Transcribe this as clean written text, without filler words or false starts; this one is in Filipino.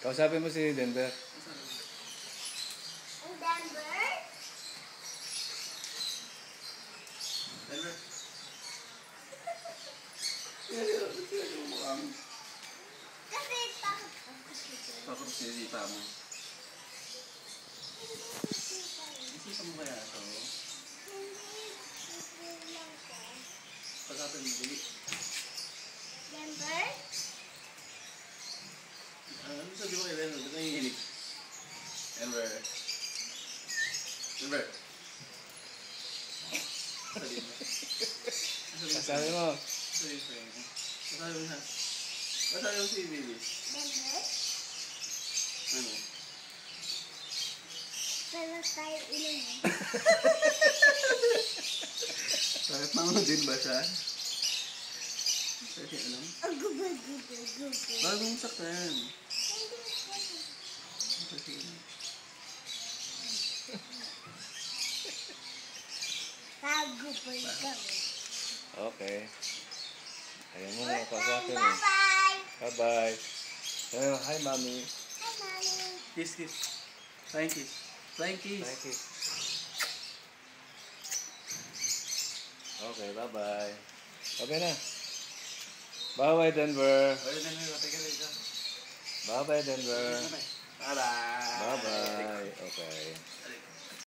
Kausapin mo si Denver. Ang Denver? Denver. Ano mo mukha mo? Kasi takot ako. Takot sinisipa mo. Isipan mo kaya ito? Pagkatapos mo dili. Denver? Ano sabi mo kay Denver? Ba't nangihilig? Denver. Denver. Sabi mo. Sabi mo. Sabi mo. Masabi mo na. Masabi mo si Billy. Denver? Ano? Pero tayo inumin. Bakit naman din ba siya? Kasi alam? Ang gubal. Bagong saktan. Kagubal kami. Okay. Ayaw mo nga kausapin mo. Bye-bye! Bye-bye. Hi, Mami. Hi, Mommy. Kiss, kiss. Flying kiss. Flying kiss. Thank you. Okay, bye-bye. Okay na. Bye-bye, Denver. Ayun na nyo. Teka. Bye-bye, Denver. Bye-bye. Bye-bye. Okay.